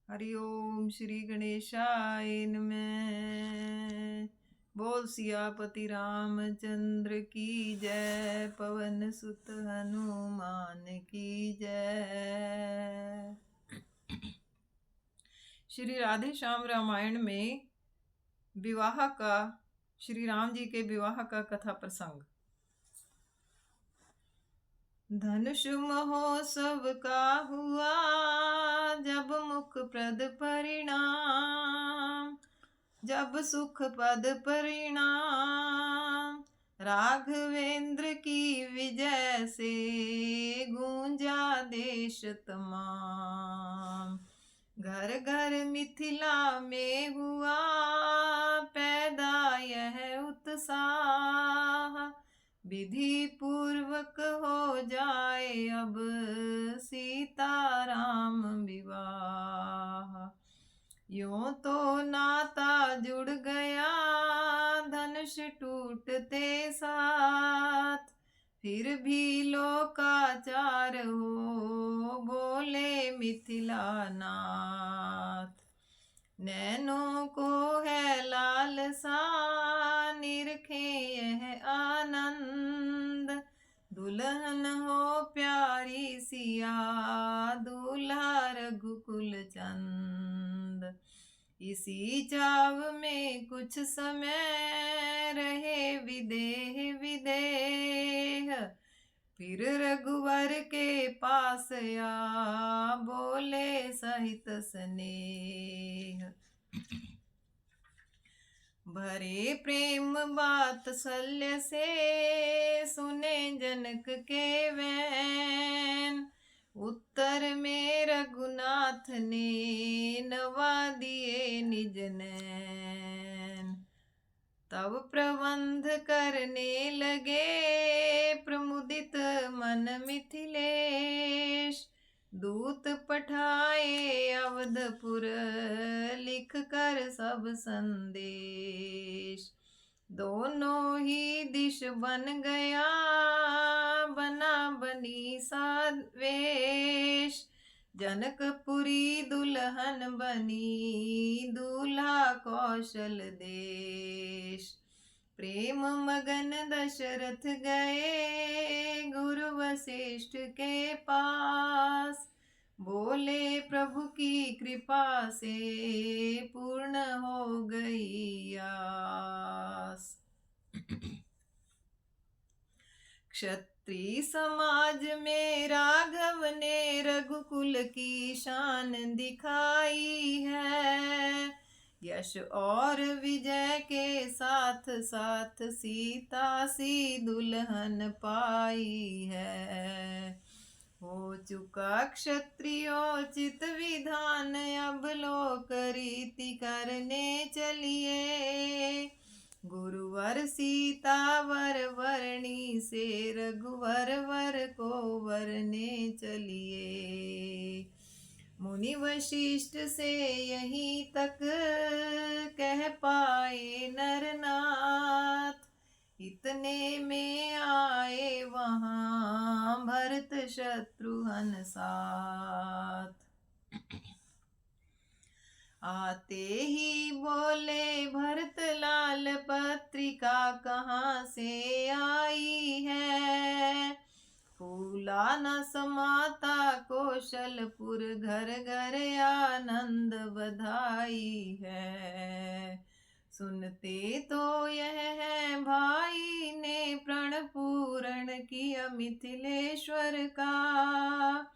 हरि ओम श्री गणेशाय नमः। बोल सियापति रामचंद्र की जय, पवन सुत हनुमान की जय। श्री राधे श्याम रामायण में विवाह का, श्री राम जी के विवाह का कथा प्रसंग। धनुष महोत्सव का हुआ जब मुख प्रद परिणाम, जब सुख पद परिणाम, राघवेंद्र की विजय से गूंजा देश तमाम। घर घर मिथिला में हुआ पैदा यह उत्साह, विधि पूर्वक हो जाए अब सीताराम विवाह। यूं तो नाता जुड़ गया धनुष टूटते साथ, फिर भी लोकाचार हो बोले मिथिला नाथ। नैनों को है लालसा निरखे यह आनंद, दुल्हन हो प्यारी सिया दूल्हा रघुकुल चंद। इसी चाव में कुछ समय रहे विदेह विदेह, फिर रघुवर के पास आ बोले सहित स्नेह। भरे प्रेम वात्सल्य से सुने जनक के वैन, उत्तर में रघुनाथ ने नवा दिए निज नैन। तब प्रबंध करने लगे प्रमुदित मन मिथिलेश, दूत पठाए अवधपुर लिख कर सब संदेश। दोनों ही दिश बन गया बना बनी सा वेश, जनकपुरी दुल्हन बनी दूल्हा कौशल देश। प्रेम मगन दशरथ गए गुरु वशिष्ठ के पास, बोले प्रभु की कृपा से पूर्ण हो गई आस। क्षत्रिय समाज में राघव ने रघुकुल की शान दिखाई है, यश और विजय के साथ साथ सीता सी दुल्हन पाई है। हो चुका क्षत्रियोचित विधान अब लोक रीति करने चलिए, गुरुवर सीता वर वरणी से रघुवर वर को वरने चलिए। मुनि वशिष्ठ से यहीं तक कह पाए नरनाथ, इतने में आए वहां भरत शत्रुघ्न साथ। आते ही बोले भरत लाल पत्रिका कहाँ से आई है, फूला न समाता कौशलपुर घर घर आनंद बधाई है। सुनते तो यह है भाई ने प्रण पूर्ण किया मिथिलेश्वर का,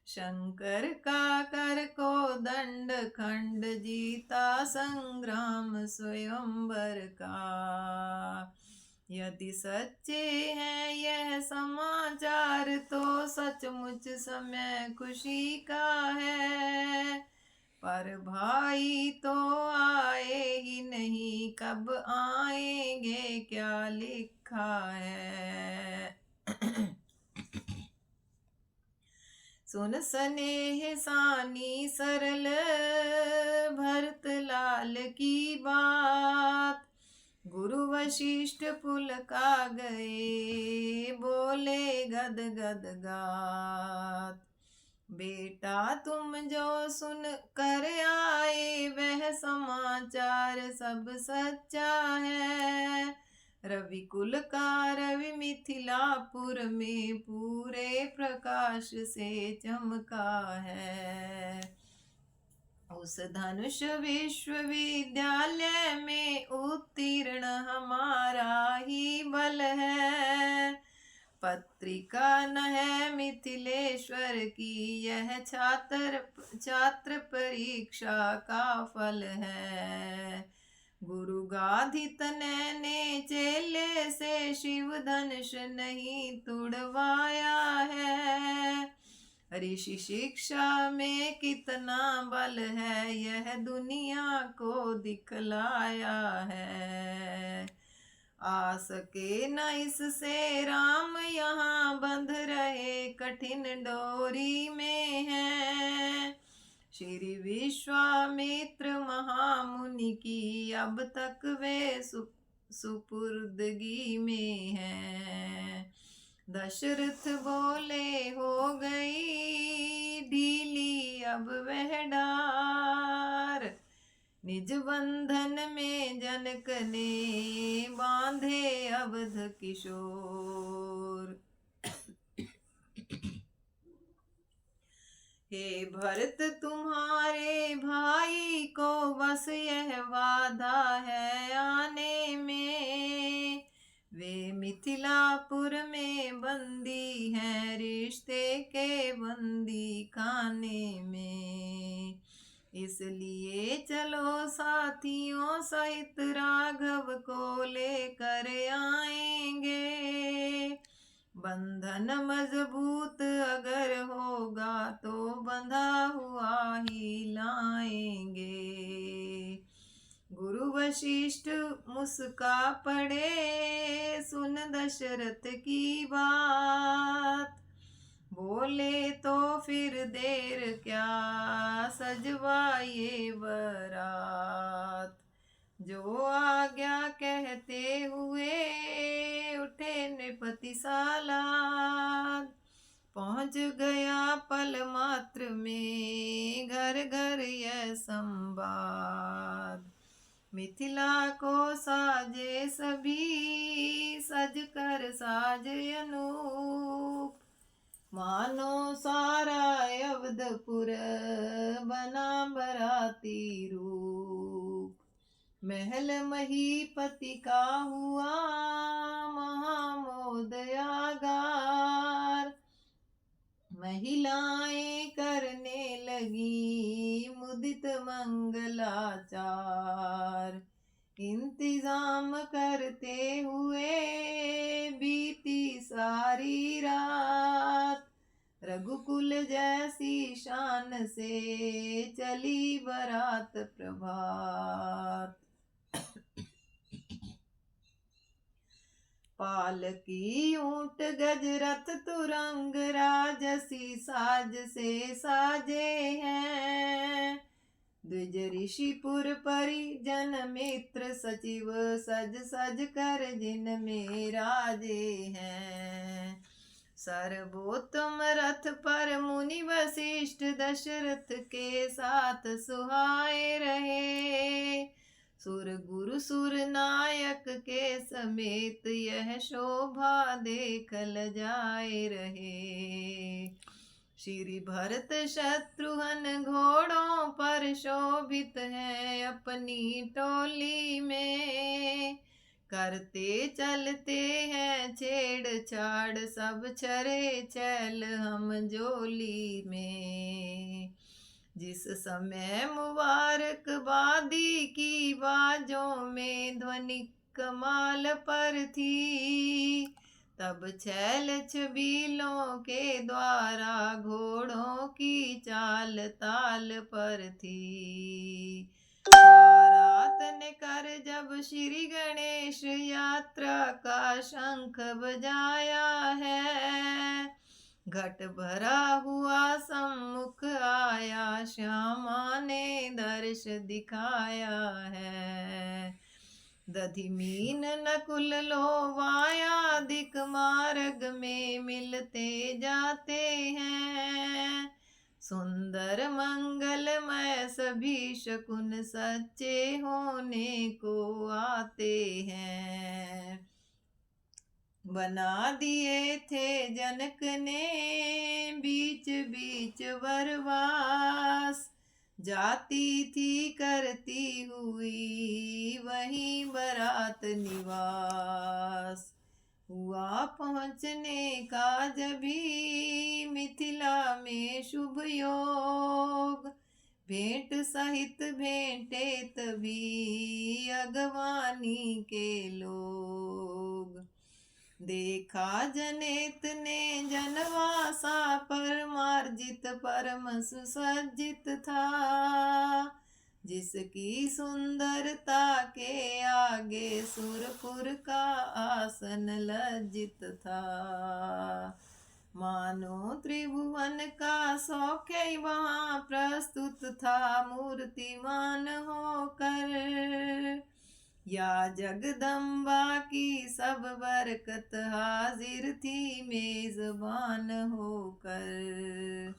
शंकर का कर को दंड खंड जीता संग्राम स्वयंवर का। यदि सच्चे हैं यह समाचार तो सचमुच समय खुशी का है, पर भाई तो आए ही नहीं कब आएंगे क्या लिखा है। सुन स्नेह सानी सरल भरत लाल की बात, गुरु वशिष्ठ पुलका गए बोले गद गद गात। बेटा तुम जो सुन कर आए वह समाचार सब सच्चा है। रवि कुल का रवि मिथिलापुर में पूरे प्रकाश से चमका है। उस धनुष विश्वविद्यालय में उत्तीर्ण हमारा ही बल है। पत्रिका न है मिथिलेश्वर की, यह छात्र परीक्षा का फल है। गुरु गाधित ने चेले से शिव धनुष नहीं तुड़वाया है। ऋषि शिक्षा में कितना बल है, यह दुनिया को दिखलाया है। आ सके न इससे राम यहाँ बंध रहे कठिन डोरी में है। श्री विश्वामित्र महामुनि की अब तक वे सुपुर्दगी में है। दशरथ बोले हो गई ढीली अब वह डार, निज बंधन में जनक ने बांधे अवध किशोर। हे भरत तुम्हारे भाई को बस यह वादा है आने में, वे मिथिलापुर में बंदी हैं रिश्ते के बंदी खाने में। इसलिए चलो साथियों सहित राघव को लेकर आएंगे। बंधन मजबूत अगर होगा तो बंधा हुआ ही लाएंगे। गुरु वशिष्ठ मुस्का पड़े सुन दशरथ की बात, बोले तो फिर देर क्या सजवाइए बरात। जो आज्ञा कहते हुए उठे नृपति सालाद, पहुँच गया पल मात्र में घर घर यह संवाद। मिथिला को साजे सभी सज कर साज अनूप, मानो सारा अवधपुर बना बराती रूप। महल महीपति का हुआ महामोदयागार, महिलाएं करने लगी मुदित मंगलाचार। इंतजाम करते हुए बीती सारी रात, रघुकुल जैसी शान से चली बरात प्रभात। पालकी ऊंट गज रथ तुरंग राजसी साज से साजे हैं। द्विज ऋषिपुर परिजन मित्र सचिव सज सज कर जिनमें राजे हैं। सर्वोत्तम रथ पर मुनि वशिष्ठ दशरथ के साथ सुहाए रहे। सुर गुरु सुर नायक के समेत यह शोभा देख लजाए रहे। श्री भरत शत्रुघ्न घोड़ों पर शोभित है अपनी टोली में, करते चलते हैं छेड़छाड़ सब छरे चल हम जोली में। जिस समय मुबारकबादी की बाजों में ध्वनि कमाल पर थी, तब छैल छबीलों के द्वारा घोड़ों की चाल ताल पर थी। बारात ने कर जब श्री गणेश यात्रा का शंख बजाया है, घट भरा हुआ सम्मुख आया श्यामा ने दर्श दिखाया है। दधिमीन नकुल लोवाया दिक मार्ग में मिलते जाते हैं, सुंदर मंगलमय सभी शकुन सच्चे होने को आते हैं। बना दिए थे जनक ने बीच बीच वरवास, जाती थी करती हुई वहीं बरात निवास। हुआ पहुँचने का जभी मिथिला में शुभ योग, भेंट सहित भेंटे तभी अगवानी के लोग। देखा जनेत ने जनवासा परमार्जित परम सुसज्जित था, जिसकी सुंदरता के आगे सुरपुर का आसन लज्जित था। मानो त्रिभुवन का सौख्य वहाँ प्रस्तुत था मूर्तिमान होकर, या जगदम्बा की सब बरकत हाजिर थी मेजबान होकर।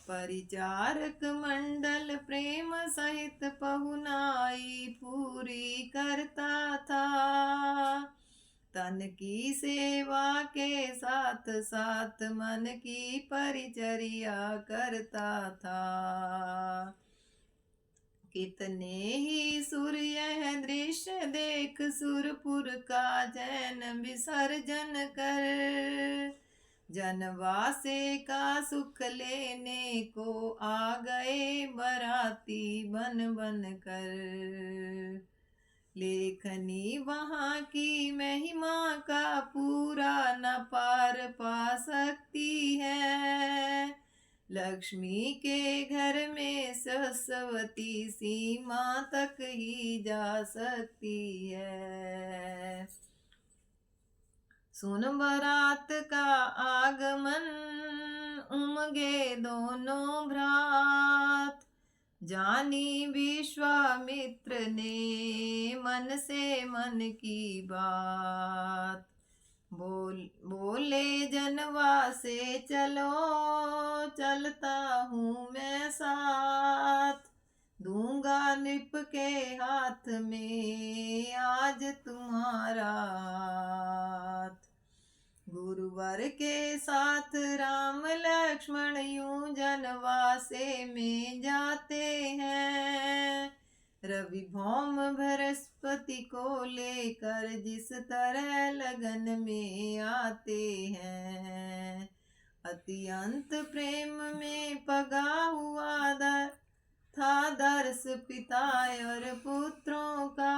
परिचारक मंडल प्रेम सहित पहुनाई पूरी करता था, तन की सेवा के साथ साथ मन की परिचर्या करता था। कितने ही सुर यह दृश्य देख सुरपुर का जैन विसर्जन कर, जनवासे का सुख लेने को आ गए बराती बन बन कर। लेखनी वहाँ की महिमा का पूरा न पार पा सकती है, लक्ष्मी के घर में सरस्वती सीमा तक ही जा सकती है। सुन बारात का आगमन उमगे दोनों भ्रात, जानी विश्वामित्र ने मन से मन की बात। बोले जनवासे चलो चलता हूँ मैं साथ, दूंगा नृप के हाथ में आज तुम्हारा हाथ। गुरुवर के साथ राम लक्ष्मण यूं जनवासे में जाते हैं, रवि भौम बृहस्पति को लेकर जिस तरह लगन में आते हैं। अत्यंत प्रेम में पगा हुआ था दर्श पिता और पुत्रों का,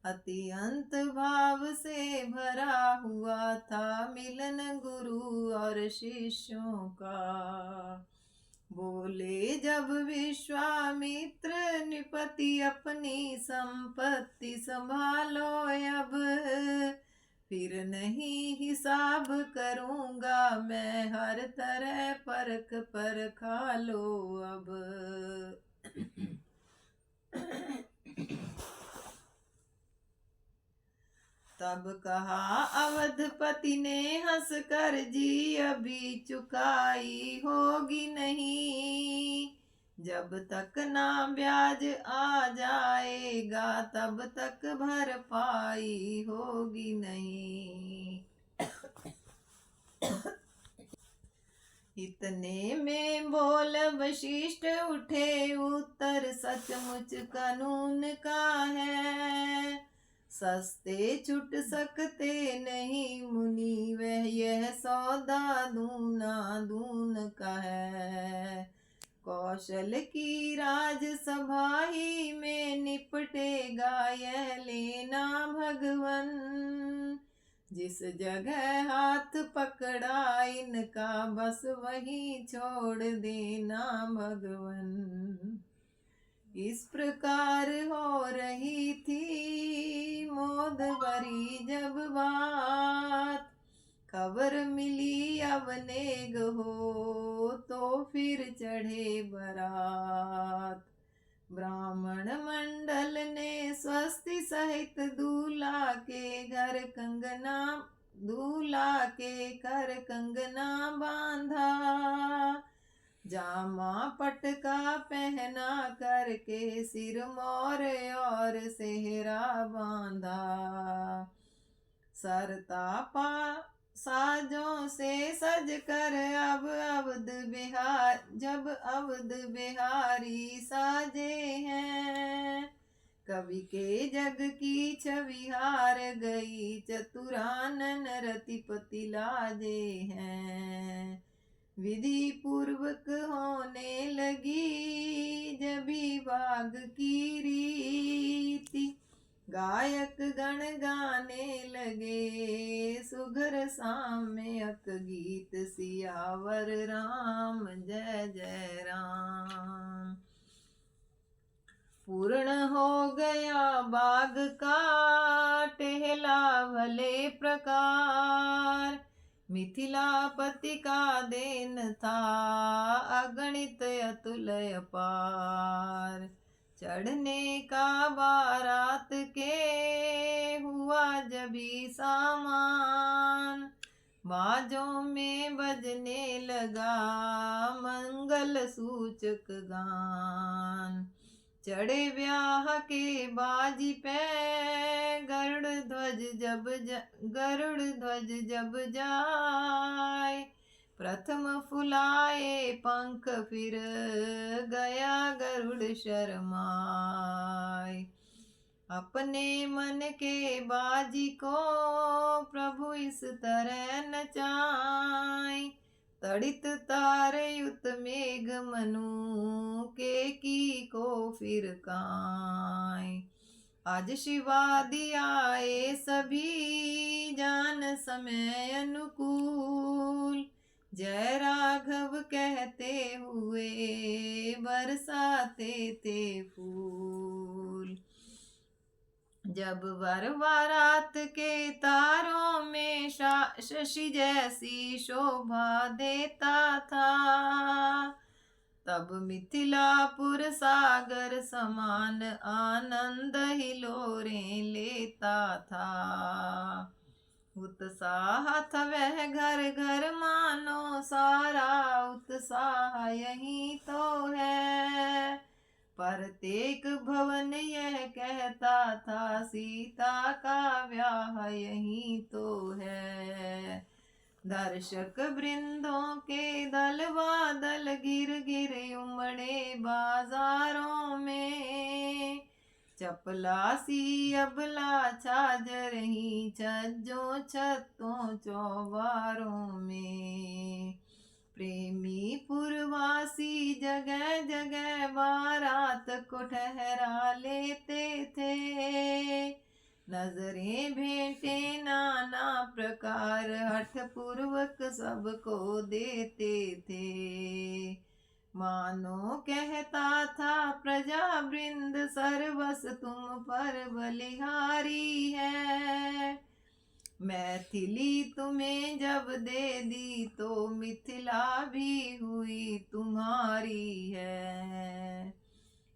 अत्यंत भाव से भरा हुआ था मिलन गुरु और शिष्यों का। बोले जब विश्वामित्र नृपति अपनी संपत्ति संभालो अब, फिर नहीं हिसाब करूँगा मैं हर तरह परख पर खा लो अब। तब कहा अवधपति ने हंस कर जी अभी चुकाई होगी नहीं, जब तक ना ब्याज आ जाएगा तब तक भरपाई होगी नहीं। इतने में बोल वशिष्ठ उठे उत्तर सचमुच कानून का है, सस्ते छुट सकते नहीं मुनि वह यह सौदा दूना दून का है। कौशल की राजसभा ही में निपटेगा यह लेना भगवन, जिस जगह हाथ पकड़ा इनका बस वहीं छोड़ देना भगवन। इस प्रकार हो रही थी मोद भरी जब बात, खबर मिली अवनेग हो तो फिर चढ़े बरात। ब्राह्मण मंडल ने स्वस्ति सहित दूल्हा के घर कंगना बांधा, जामा पटका पहना करके सिर मोर और सेहरा बांधा, सरतापा साजों से सज कर जब अवध बिहारी साजे हैं। कवि के जग की छवि हार गई, चतुरानन रतिपति लाजे हैं। विधि पूर्वक होने लगी जभी बाग की रीति, गायक गण गाने लगे सुघर साम्यक गीत, सियावर राम जय जय राम। पूर्ण हो गया बाग का टहला भले प्रकार, मिथिलापति का देन था अगणित अतुल अपार। चढ़ने का बारात के हुआ जभी सामान, बाजों में बजने लगा मंगल सूचक गान। चढ़े ब्याह के बाजी पे गरुड़ ध्वज जब जाए, प्रथम फुलाए पंख फिर गया गरुड़ शर्माए। अपने मन के बाजी को प्रभु इस तरह नचाए, तड़ित तारयुत मेघ मनु के की को फिर काए। आज शिवादि आए सभी जान समय अनुकूल, जय राघव कहते हुए बरसाते थे फूल। जब बारात के तारों में शशि जैसी शोभा देता था, तब मिथिलापुर सागर समान आनंद हिलोरें लेता था। उत्साह था वह घर घर मानो सारा उत्साह यही तो है, प्रत्येक भवन यह कहता था सीता का ब्याह यही तो है। दर्शक वृंदों के दल बादल गिर गिर उमड़े बाजारों में, चपलासी अबला छाज रही छज्जों छतों चौबारों में। प्रेमी पुरवासी जगह जगह बारात को ठहरा लेते थे, नजरें भेंटे नाना प्रकार हठ पूर्वक सबको देते थे। मानो कहता था प्रजा वृंद सर्वस तुम पर बलिहारी है, मैथिली तुम्हें जब दे दी तो मिथिला भी हुई तुम्हारी है।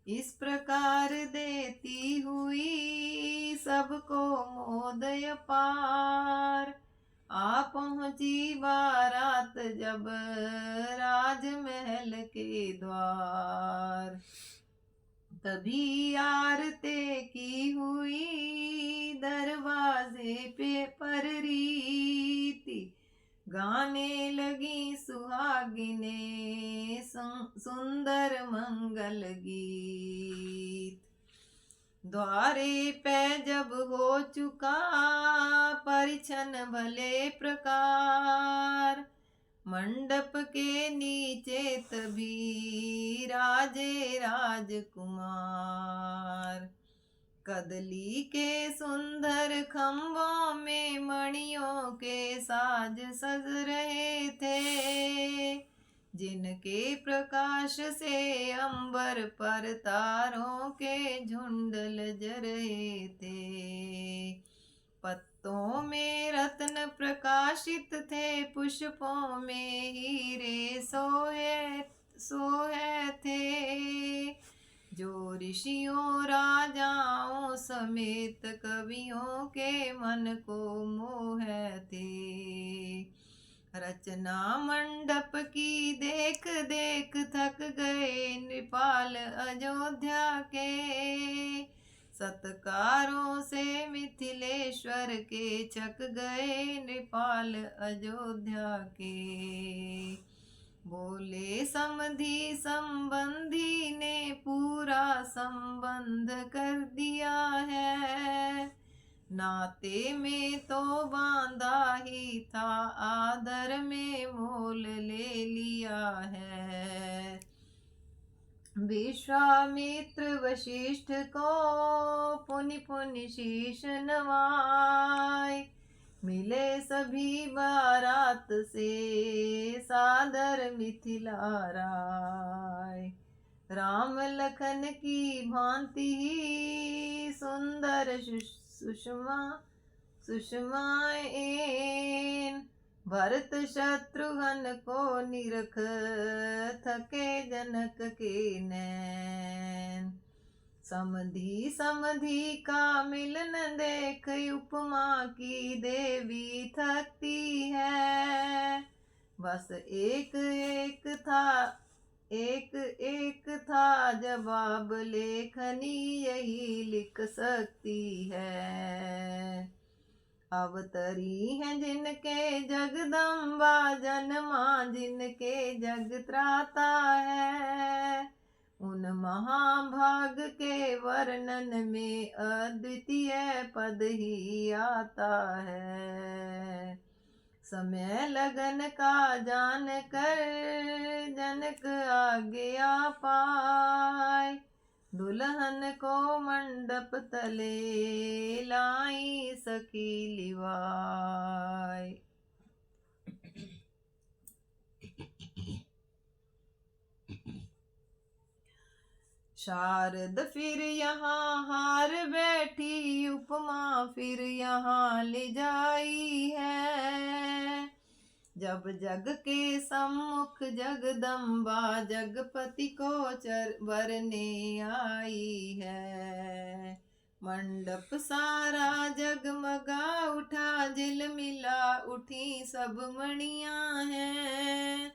इस प्रकार देती हुई सबको मोदय पार, आ पहुंची बारात जब राजमहल के द्वार। तभी आरते की हुई दरवाजे पे पर रीति, गाने लगी सुहागिने सुंदर मंगल गीत। द्वारे पे जब हो चुका परिछन भले प्रकार, मंडप के नीचे तभी राजे राजकुमार। कदली के सुंदर खंभों में मणियों के साज सज रहे थे, जिनके प्रकाश से अंबर पर तारों के झुंड लज रहे थे। पत्तों में रत्न प्रकाशित थे, पुष्पों में हीरे सोहे थे, जो ऋषियों राजाओं समेत कवियों के मन को मोह थे। रचना मंडप की देख देख थक गए नृपाल अयोध्या के। सत्कारों से मिथिलेश्वर के छक गए नृपाल अयोध्या के। बोले समधि संबंधी ने पूरा संबंध कर दिया है। नाते में तो बांधा ही था, आदर में मोल ले लिया है। विश्वामित्र वशिष्ठ को पुनि पुनि शीश नवाए। मिले सभी बारात से सादर मिथिला राय। राम लखन की भांति ही सुंदर सुषमाएं। भरत शत्रुघ्न को निरख थके जनक के नैन। समधि समधि का मिलन देख उपमा की देवी थकती है। बस एक एक था जवाब लेखनी यही लिख सकती है। अवतरी हैं जिनके जगदम्बा, जन्मा जिनके जग त्राता है। उन महाभाग के वर्णन में अद्वितीय पद ही आता है। समय लगन का जान कर जनक आज्ञा पाए। दुल्हन को मंडप तले लाई सखी लिवाए। शारद फिर यहाँ हार बैठी, उपमा फिर यहाँ ले जाई है। जब जग के सम्मुख जगदम्बा जगपति को वरने आई है। मंडप सारा जगमगा उठा, झिलमिला उठी सब मणियां हैं।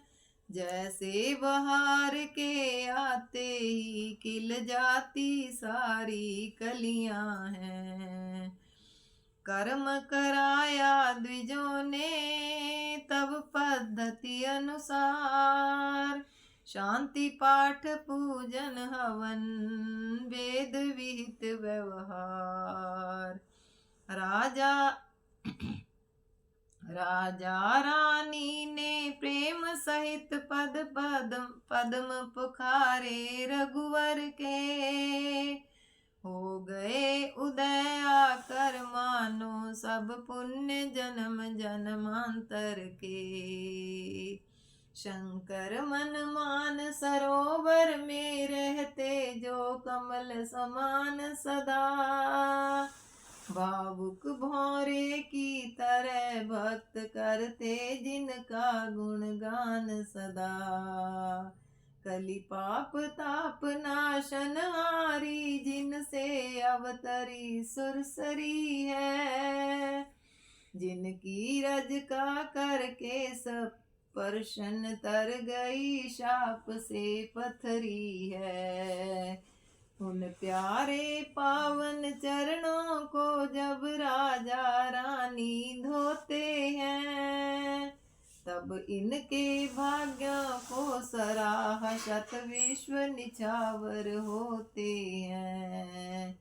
जैसे बहार के आते ही खिल जाती सारी कलियां हैं। कर्म कराया द्विजों ने तब पद्धति अनुसार। शांति पाठ पूजन हवन वेद विहित व्यवहार। राजा रानी ने प्रेम सहित पद्म पुखारे रघुवर के। हो गए उदय आकर मानो सब पुण्य जन्म जन्मांतर के। शंकर मन मान सरोवर में रहते जो कमल समान सदा। भावुक भौरे की तरह भक्त करते जिनका गुणगान सदा। कलि पाप ताप नाशन हारी, जिनसे अवतरी सुरसरी है। जिनकी रज का करके सब परशन तर गई, शाप से पथरी है। उन प्यारे पावन चरणों को जब राजा रानी धोते हैं। तब इनके भाग्यों को सराह शत विश्व निछावर होते हैं।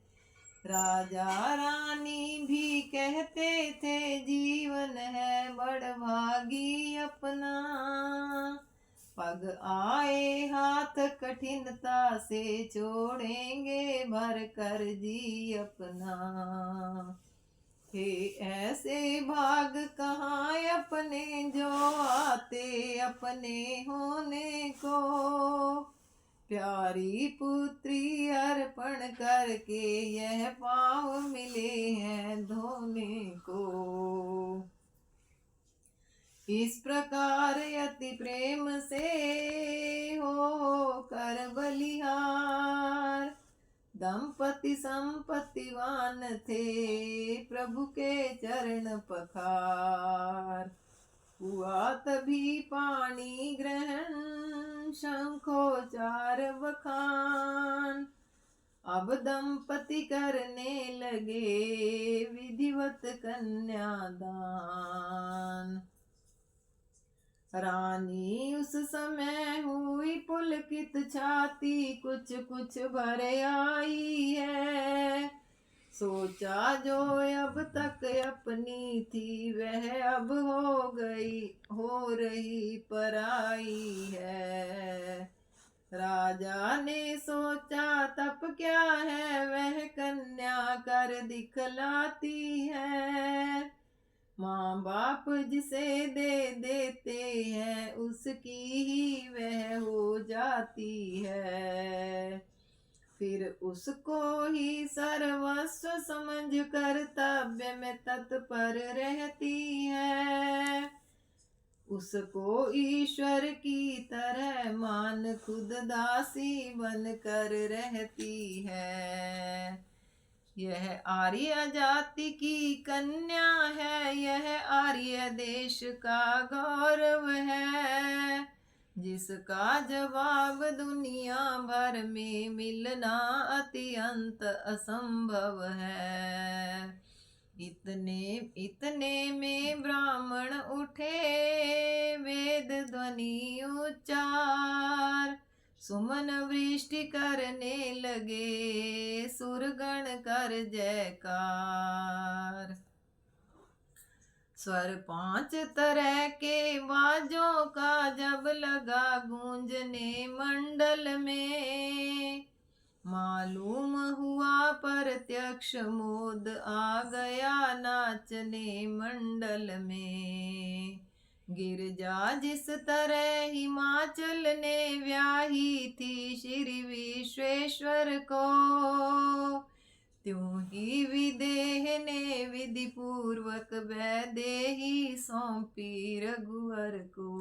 राजा रानी भी कहते थे जीवन है बड़भागी अपना। पग आए हाथ कठिनता से छोड़ेंगे भर कर जी अपना। हे ऐसे भाग कहाँ अपने जो आते अपने होने को। प्यारी पुत्री अर्पण करके यह पाँव मिले हैं धोने को। इस प्रकार अति प्रेम से हो कर बलिहार। दंपति संपत्तिवान थे प्रभु के चरण पखार। हुआ तभी पाणी ग्रहण, शंखोचार बखान। अब दंपति करने लगे विधिवत कन्यादान। रानी उस समय हुई पुलकित छाती, कुछ कुछ भर आई है। सोचा जो अब तक अपनी थी, वह अब हो रही पराई है। राजा ने सोचा तप क्या है, वह कन्या कर दिखलाती है। माँ बाप जिसे दे देते हैं, उसकी ही वह हो जाती है। फिर उसको ही सर्वस्व समझ कर्तव्य में तत्पर रहती है। उसको ईश्वर की तरह मान खुद दासी बन कर रहती है। यह आर्य जाति की कन्या है, यह आर्य देश का गौरव है। जिसका जवाब दुनिया भर में मिलना अत्यंत असंभव है। इतने में ब्राह्मण उठे, वेद ध्वनि उच्चार। सुमन वृष्टि करने लगे, सुरगण कर जयकार। स्वर 5 तरह के बाजों का जब लगा गूंजने मंडल में, मालूम हुआ प्रत्यक्ष मोद आ गया नाचने मंडल में। गिरजा जिस तरह हिमाचल ने व्याही थी श्री विश्वेश्वर को, त्यों ही विदेह ने विधि पूर्वक वैदेही सौंपी रघुवर को।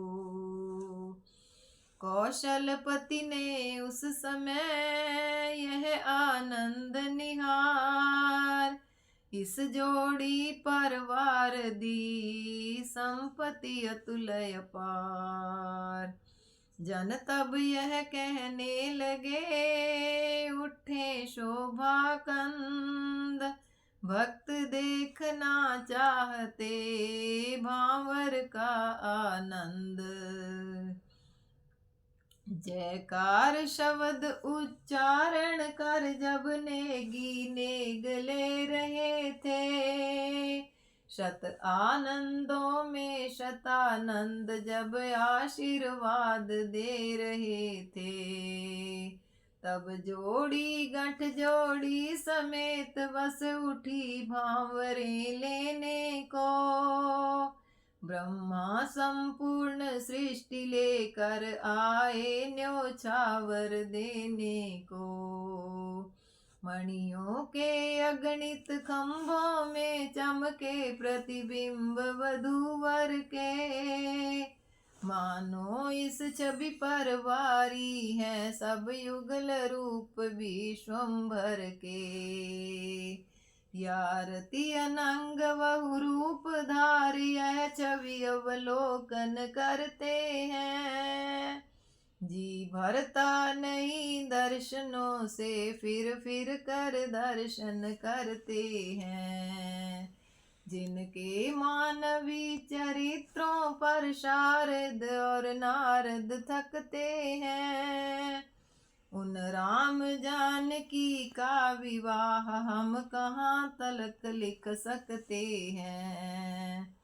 कौशलपति ने उस समय यह आनंद निहार, इस जोड़ी परवार दी संपत्ति अतुलय पार। जन तब यह कहने लगे, उठे शोभा कंद। भक्त देखना चाहते भांवर का आनंद। जयकार शब्द उच्चारण कर जब नेगी नेगले रहे थे, शत आनंदों में शतानंद जब आशीर्वाद दे रहे थे। तब जोड़ी गठ जोड़ी समेत बस उठी भांवरे लेने को। ब्रह्मा संपूर्ण सृष्टि लेकर आए न्योछावर देने को। मणियों के अगणित खंभों में चमके प्रतिबिंब वधूवर के, मानो इस छवि पर वारी है सब युगल रूप विश्वंभर के। यारती अनंग बहु रूप धारी यह छवि अवलोकन करते हैं। जी भरता नहीं दर्शनों से, फिर कर दर्शन करते हैं। जिनके मानवी चरित्रों पर शारद और नारद थकते हैं, उन राम जानकी का विवाह हम कहाँ तलक लिख सकते हैं।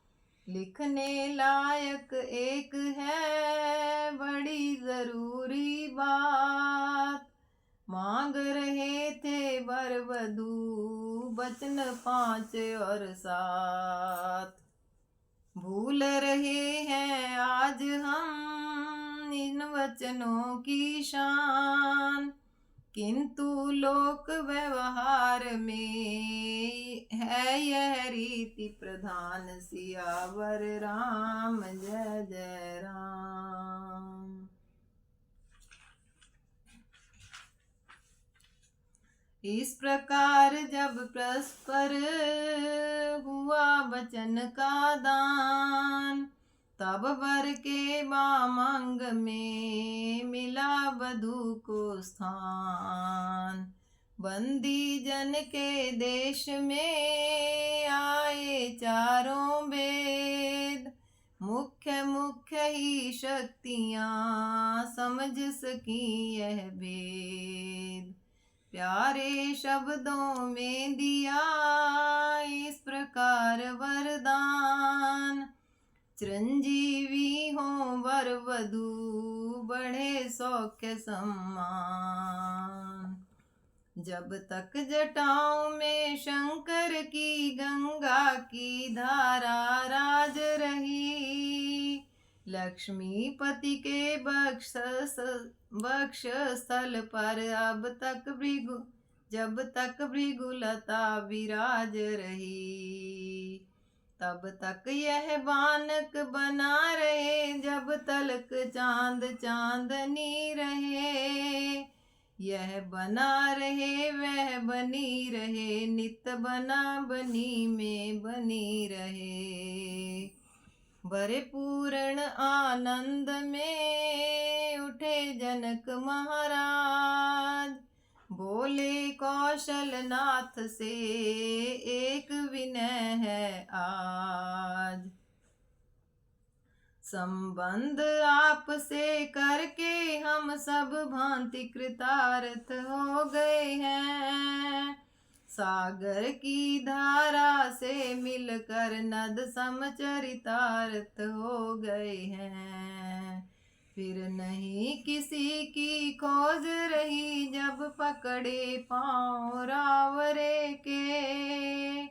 लिखने लायक एक है बड़ी जरूरी बात, मांग रहे थे वर वधू वचन 5 और 7। भूल रहे हैं आज हम इन वचनों की शान, किंतु लोक व्यवहार में है यह रीति प्रधान। सियावर राम जय जय राम। इस प्रकार जब परस्पर हुआ वचन का दान, तब वर के मांग में मिला वधू को स्थान। बंदी जन के देश में आए चारों वेद, मुख्य मुख्य ही शक्तियाँ समझ सकी यह भेद। प्यारे शब्दों में दिया इस प्रकार वरदान, चिरंजीवी हो वर वधू बढ़े सौख्य सम्मान। जब तक जटाओं में शंकर की गंगा की धारा राज रही, लक्ष्मीपति के बक्ष स्थल पर जब तक भृगुलता विराज रही, तब तक यह बानक बना रहे जब तलक चांद चांदनी रहे। यह बना रहे वह बनी रहे, नित बना बनी में बनी रहे। बड़े पूर्ण आनंद में उठे जनक महाराज, बोले कौशलनाथ से एक विनय है आज। संबंध आपसे करके हम सब भांति कृतार्थ हो गए हैं। सागर की धारा से मिलकर नद समचरितार्थ हो गए हैं। फिर नहीं किसी की खोज रही जब पकड़े पाँव रावरे के।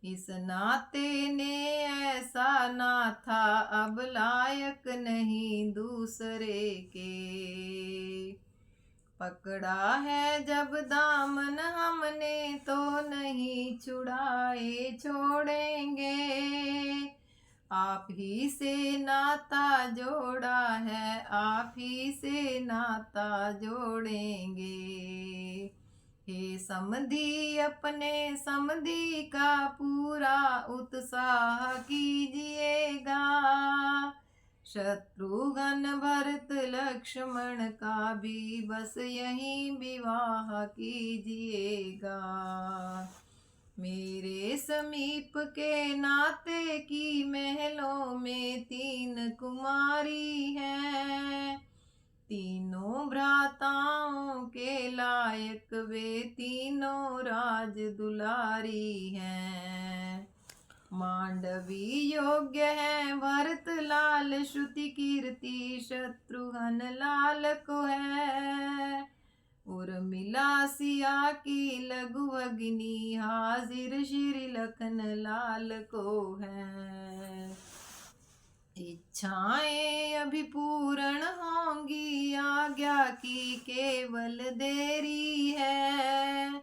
इस नाते ने ऐसा ना था अब लायक नहीं दूसरे के। पकड़ा है जब दामन हमने तो नहीं छुड़ाए छोड़ेंगे। आप ही से नाता जोड़ा है, आप ही से नाता जोड़ेंगे। हे समधी अपने समधी का पूरा उत्साह कीजिएगा। शत्रुघ्न भरत लक्ष्मण का भी बस यही विवाह कीजिएगा। मेरे समीप के नाते की महलों में 3 कुमारी हैं। तीनों भ्राताओं के लायक वे तीनों राज दुलारी हैं। मांडवी योग्य है भरत लाल, श्रुति कीर्ति शत्रुघ्न लाल को है। उर्मिला सिया की लघु भगिनी हाजिर श्री लखन लाल को है। इच्छाएं अभी पूर्ण होंगी, आज्ञा की केवल देरी है।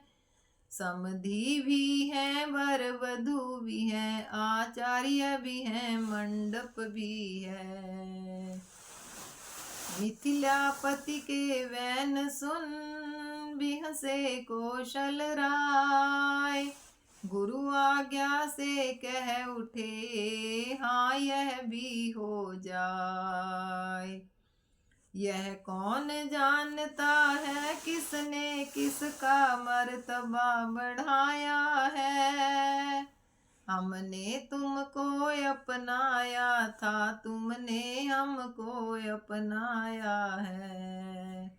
समधी भी है वर वधू भी है, आचार्य भी है मंडप भी है। मिथिलापति के वैन सुन बिहसे कौशल राय, गुरु आज्ञा से कह उठे हाँ यह भी हो जाए। यह कौन जानता है किसने किसका मर्तबा बढ़ाया है। हमने तुमको अपनाया था, तुमने हमको अपनाया है।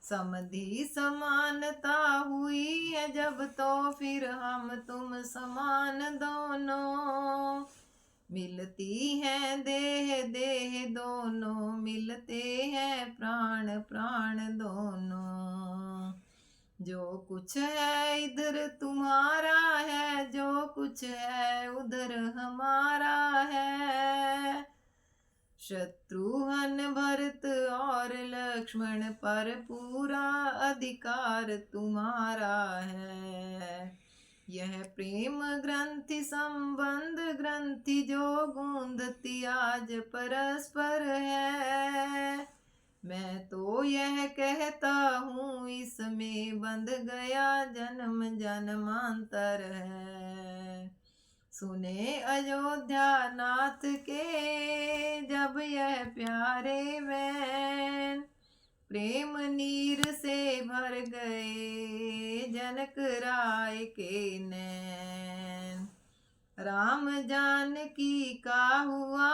समधी समानता हुई है जब तो फिर हम तुम समान दोनों। मिलती हैं देह देह दोनों, मिलते हैं प्राण प्राण दोनों। जो कुछ है इधर तुम्हारा है, जो कुछ है उधर हमारा है। शत्रुघ्न भरत और लक्ष्मण पर पूरा अधिकार तुम्हारा है। यह प्रेम ग्रंथि संबंध ग्रंथि जो गूंधती आज परस्पर है। मैं तो यह कहता हूँ इसमें बंध गया जन्म जन्मांतर है। सुने अयोध्या नाथ के जब यह प्यारे बैन, प्रेम नीर से भर गए जनक राय के नैन। राम जानकी का हुआ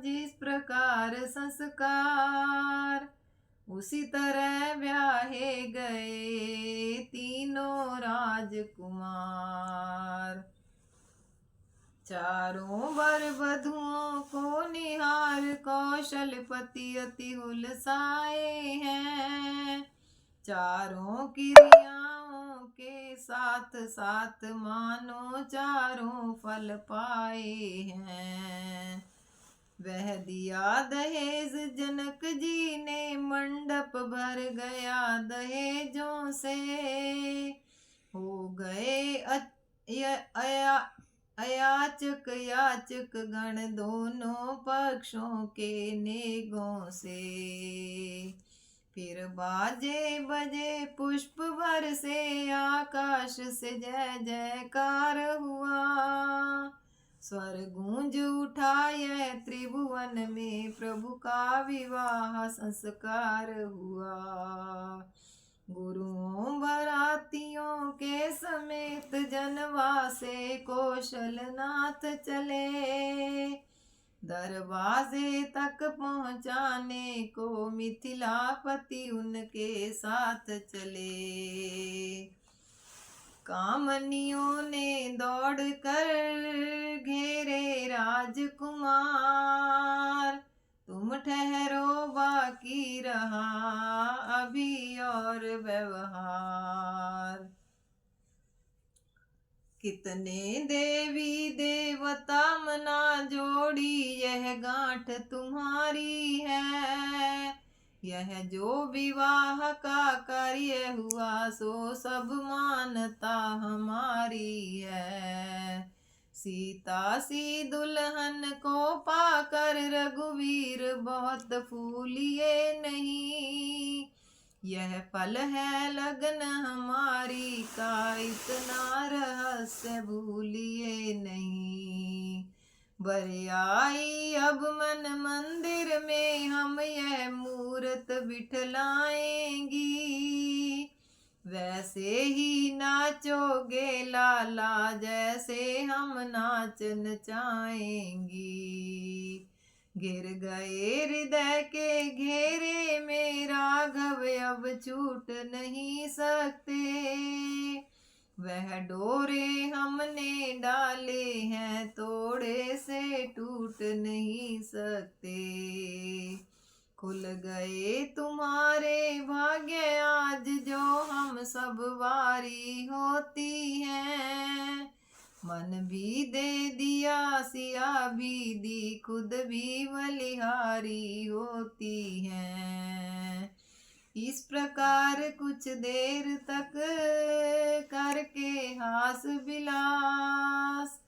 जिस प्रकार संस्कार, उसी तरह ब्याहे गए तीनों राजकुमार। चारों वर वधुओं को निहार कौशलपति अति हुलसाए हैं। चारों क्रियाओं के साथ साथ मानो चारों फल पाए हैं। वह दिया दहेज जनक जी ने, मंडप भर गया दहेजों से। हो गए अयाचक याचक गण दोनों पक्षों के नेगों से। फिर बाजे बजे पुष्प बरसे, आकाश से जय जयकार हुआ। स्वर गूंज उठा यह त्रिभुवन में, प्रभु का विवाह संस्कार हुआ। गुरुओं बरातियों के समेत जनवासे कौशलनाथ चले। दरवाजे तक पहुँचाने को मिथिलापति उनके साथ चले। कामनियों ने दौड़ कर घेरे राजकुमार, तुम ठहरो बाकी रहा अभी और व्यवहार। कितने देवी देवता मना जोड़ी, यह गांठ तुम्हारी है। यह जो विवाह का कार्य हुआ, सो सब मानता हमारी है। सीता सी दुल्हन को पाकर रघुवीर बहुत फूलिए नहीं। यह पल है लगन हमारी का, इतना रहस्य भूलिए नहीं। बरियाई अब मन मंदिर में, हम यह मूरत बिठलाएंगी। वैसे ही नाचोगे लाला, जैसे हम नाच नचाएंगी। गिर गए हृदय के घेरे में राघव, अब छूट नहीं सकते। वह डोरे हमने डाले हैं, तोड़े से टूट नहीं सकते। खुल गए तुम्हारे भाग्य आज, जो हम सब वारी होती हैं। मन भी दे दिया सिया भी दी, खुद भी बलिहारी होती हैं। इस प्रकार कुछ देर तक करके हास विलास,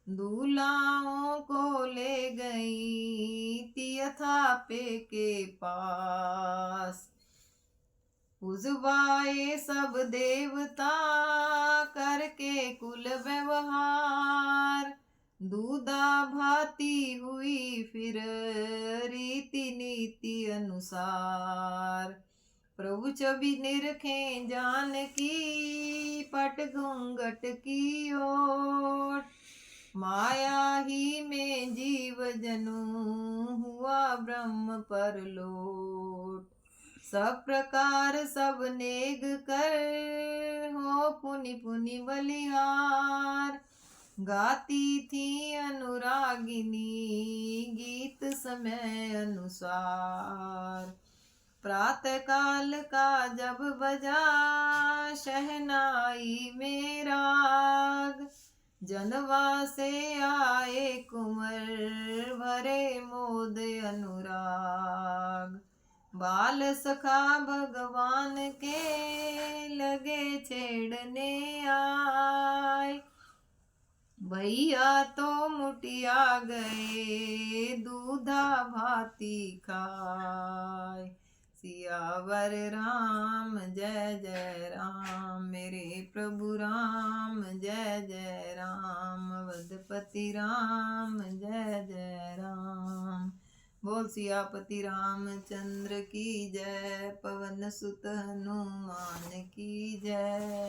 दूल्हाओं को ले गई तीर्थापे के पास। उजवाए सब देवता करके कुल व्यवहार, दूधा भाती हुई फिर रीति नीति अनुसार। प्रभु छवि निरखे जानकी, पट घूंघट की ओट। माया ही में जीव जनु, हुआ ब्रह्म परलोट। सब प्रकार सब नेग कर, हो पुनि पुनि बलिहार। गाती थी अनुरागिनी गीत समय अनुसार। प्रातः काल का जब बजा शहनाई में राग, जनवा से आए कुंवर भरे मोद अनुराग। बाल सखा भगवान के लगे छेड़ने आए, भैया तो मुटिया गए दूधा भाती खाए। सियावर राम जय जय राम, मेरे प्रभु राम जय जय राम, अवधपति राम जय जय राम। बोल सियापति रामचंद्र की जय, पवन सुत हनुमान की जय।